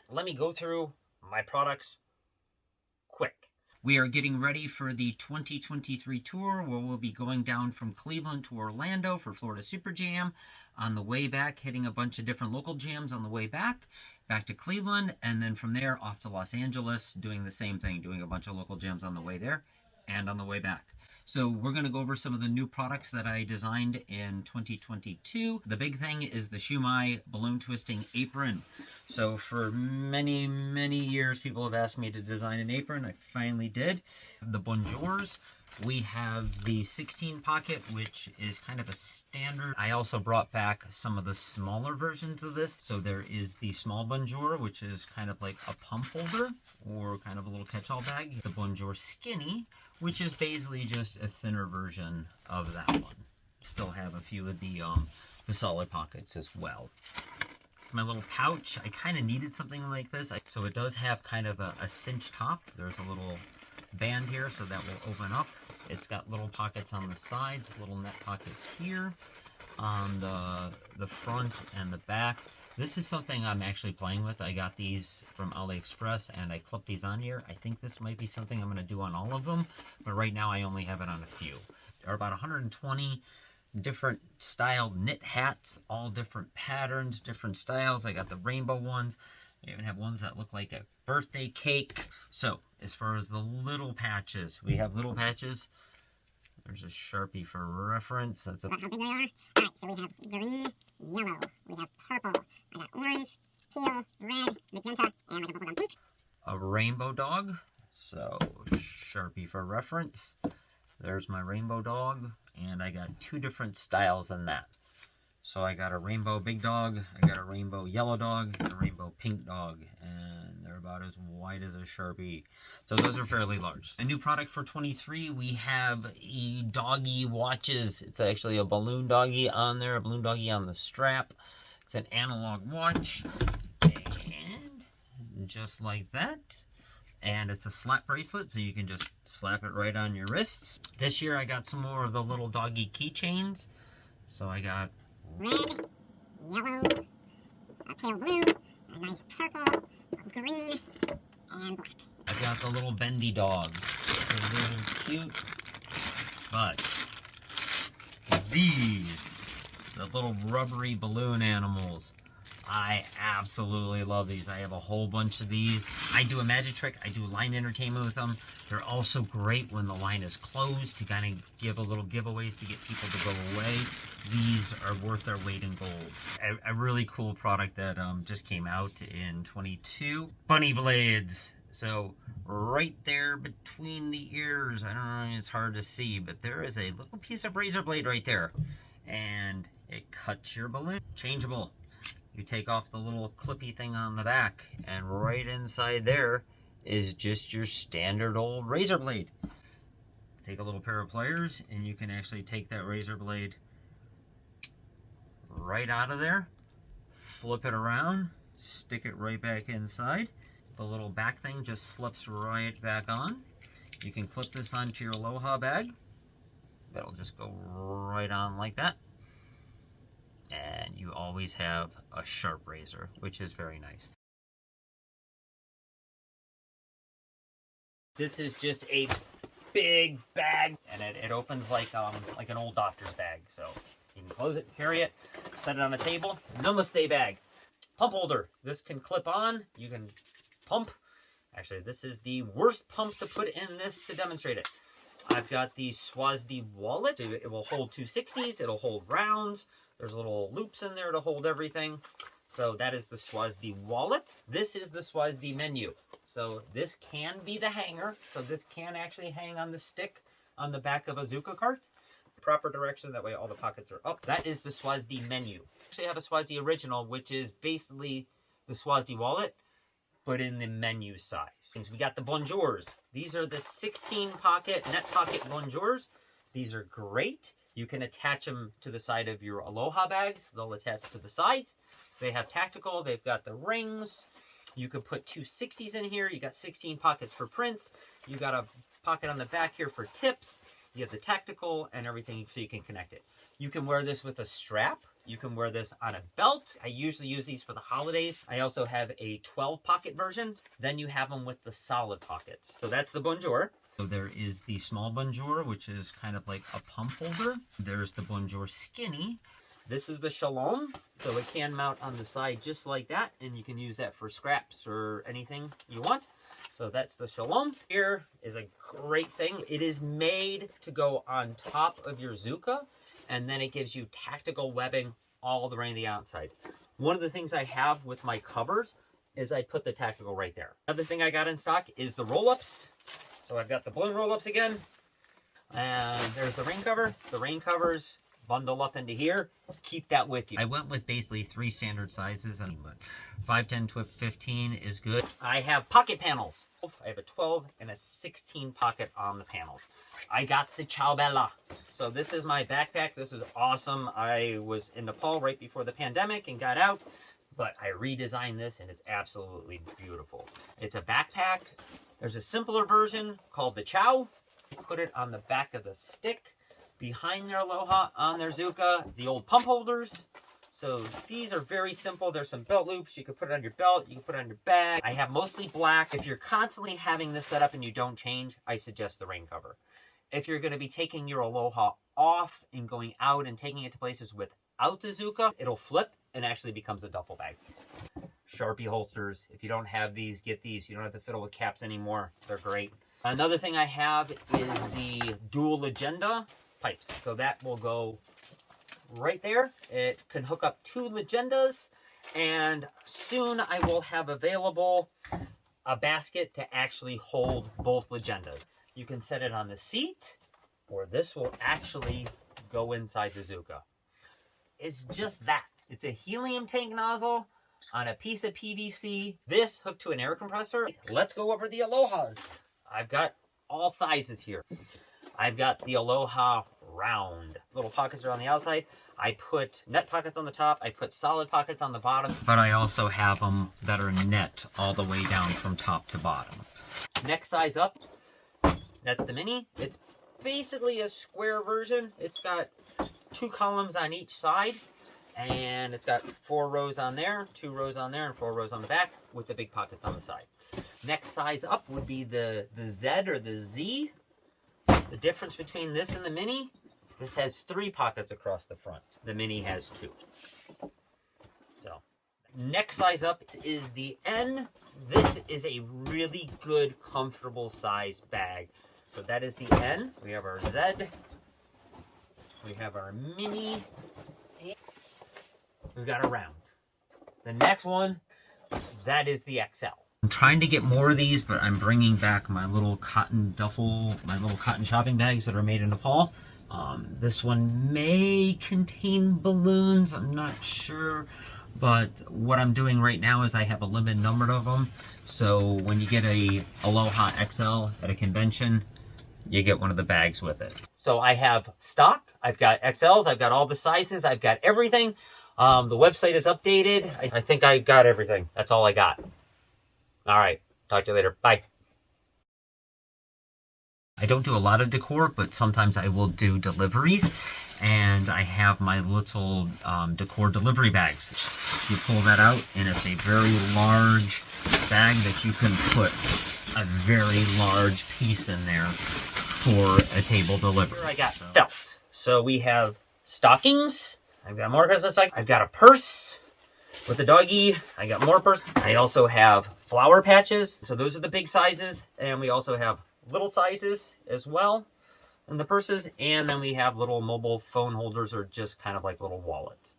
let me go through my products quick. We are getting ready for the 2023 tour where we'll be going down from Cleveland to Orlando for Florida Super Jam. On the way back, hitting a bunch of different local jams on the way back to Cleveland, and then from there off to Los Angeles, doing the same thing, doing a bunch of local jams on the way there and on the way back. So we're going to go over some of the new products that I designed in 2022. The big thing is the Shumai balloon twisting apron. So for many, many years, people have asked me to design an apron. I finally did. The bonjours, we have the 16 pocket, which is kind of a standard. I also brought back some of the smaller versions of this. So there is the small bonjour, which is kind of like a pump holder or kind of a little catch-all bag. The bonjour skinny, which is basically just a thinner version of that one. Still have a few of the solid pockets as well. It's my little pouch. I kind of needed something like this. So it does have kind of a cinch top. There's a little band here, so that will open up. It's got little pockets on the sides, little net pockets here on the front and the back. This is something I'm actually playing with. I got these from AliExpress and I clipped these on here. I think this might be something I'm going to do on all of them, but right now I only have it on a few. There are about 120 different styled knit hats, all different patterns, different styles. I got the rainbow ones. I even have ones that look like a birthday cake. So as far as the little patches, we have little patches. There's a Sharpie for reference. That's a... How big they are? Alright, so we have green, yellow, we have purple, I got orange, teal, red, magenta, and like a bubblegum pink. A rainbow dog. So Sharpie for reference. There's my rainbow dog. And I got two different styles in that. So I got a rainbow big dog, I got a rainbow yellow dog, and a rainbow pink dog, and they're about as wide as a Sharpie. So those are fairly large. A new product for 23, we have doggy watches. It's actually a balloon doggy on there, a balloon doggy on the strap. It's an analog watch, and just like that. And it's a slap bracelet, so you can just slap it right on your wrists. This year I got some more of the little doggy keychains. So I got red, yellow, a pale blue, a nice purple, a green, and black. I got the little bendy dog. They're really cute. But these, the little rubbery balloon animals, I absolutely love these. I have a whole bunch of these. I do a magic trick. I do line entertainment with them. They're also great when the line is closed to kind of give a little giveaways to get people to go away. These are worth their weight in gold. A really cool product that just came out in 22. Bunny blades. So right there between the ears, I don't know, it's hard to see, but there is a little piece of razor blade right there. And it cuts your balloon. Changeable. You take off the little clippy thing on the back, and right inside there is just your standard old razor blade. Take a little pair of pliers, and you can actually take that razor blade right out of there, flip it around, stick it right back inside. The little back thing just slips right back on. You can clip this onto your Aloha bag. That'll just go right on like that. And you always have a sharp razor, which is very nice. This is just a big bag, and it opens like an old doctor's bag. So you can close it, carry it, set it on a table. Namaste bag. Pump holder. This can clip on. You can pump. Actually, this is the worst pump to put in this to demonstrate it. I've got the Swazdi wallet. It will hold 260s. It'll hold rounds. There's little loops in there to hold everything. So that is the Swazdi wallet. This is the Swazdi menu. So this can be the hanger. So this can actually hang on the stick on the back of a Zuka cart. Proper direction, that way all the pockets are up. That is the Swazdi menu. Actually, I have a Swazdi original, which is basically the Swazdi wallet, but in the menu size. Since we got the bonjours. These are the 16 pocket, net pocket bonjours. These are great. You can attach them to the side of your Aloha bags. They'll attach to the sides. They have tactical. They've got the rings. You could put 260s in here. You got 16 pockets for prints. You got a pocket on the back here for tips. You have the tactical and everything so you can connect it. You can wear this with a strap. You can wear this on a belt. I usually use these for the holidays. I also have a 12 pocket version. Then you have them with the solid pockets. So that's the bonjour. So there is the small bonjour, which is kind of like a pump holder. There's the bonjour skinny. This is the shalom, so it can mount on the side just like that, and you can use that for scraps or anything you want. So that's the shalom. Here is a great thing. It is made to go on top of your Zuka, and then it gives you tactical webbing all the way on the outside. One of the things I have with my covers is I put the tactical right there. Another thing I got in stock is the roll-ups. So I've got the balloon roll-ups again, and there's the rain cover. The rain covers bundle up into here. Keep that with you. I went with basically 3 standard sizes, and 5, 10, 15 is good. I have pocket panels. I have a 12 and a 16 pocket on the panels. I got the Ciao Bella. So this is my backpack. This is awesome. I was in Nepal right before the pandemic and got out, but I redesigned this and it's absolutely beautiful. It's a backpack. There's a simpler version called the Ciao. Put it on the back of the stick behind their Aloha on their Zuka, the old pump holders. So these are very simple. There's some belt loops. You can put it on your belt. You can put it on your bag. I have mostly black. If you're constantly having this set up and you don't change, I suggest the rain cover. If you're going to be taking your Aloha off and going out and taking it to places without the Zuka, it'll flip and actually becomes a duffel bag. Sharpie holsters. If you don't have these, get these. You don't have to fiddle with caps anymore. They're great. Another thing I have is the dual agenda pipes. So that will go right there. It can hook up 2 legendas, and soon I will have available a basket to actually hold both legendas. You can set it on the seat, or this will actually go inside the Zuka. It's just that. It's a helium tank nozzle on a piece of PVC. This hooked to an air compressor. Let's go over the Alohas. I've got all sizes here. I've got the Aloha round. Little pockets are on the outside. I put net pockets on the top. I put solid pockets on the bottom. But I also have them that are net all the way down from top to bottom. Next size up, that's the mini. It's basically a square version. It's got 2 columns on each side. And it's got 4 rows on there, 2 rows on there, and 4 rows on the back with the big pockets on the side. Next size up would be the Z or the Z. The difference between this and the mini, this has 3 pockets across the front. The mini has 2. So, next size up is the N. This is a really good, comfortable size bag. So that is the N. We have our Z. We have our mini. We've got a round. The next one, that is the XL. I'm trying to get more of these, but I'm bringing back my little cotton duffel, my little cotton shopping bags that are made in Nepal. This one may contain balloons, I'm not sure. But what I'm doing right now is I have a limited number of them. So when you get a Aloha XL at a convention, you get one of the bags with it. So I have stock, I've got XLs, I've got all the sizes, I've got everything. The website is updated. I think I got everything. That's all I got. All right. Talk to you later. Bye. I don't do a lot of decor, but sometimes I will do deliveries. And I have my little decor delivery bags. You pull that out, and it's a very large bag that you can put a very large piece in there for a table delivery. I got felt. So we have stockings. I've got more Christmas stockings. I've got a purse with a doggy. I got more purse. I also have flower patches. So those are the big sizes. And we also have little sizes as well in the purses. And then we have little mobile phone holders or just kind of like little wallets.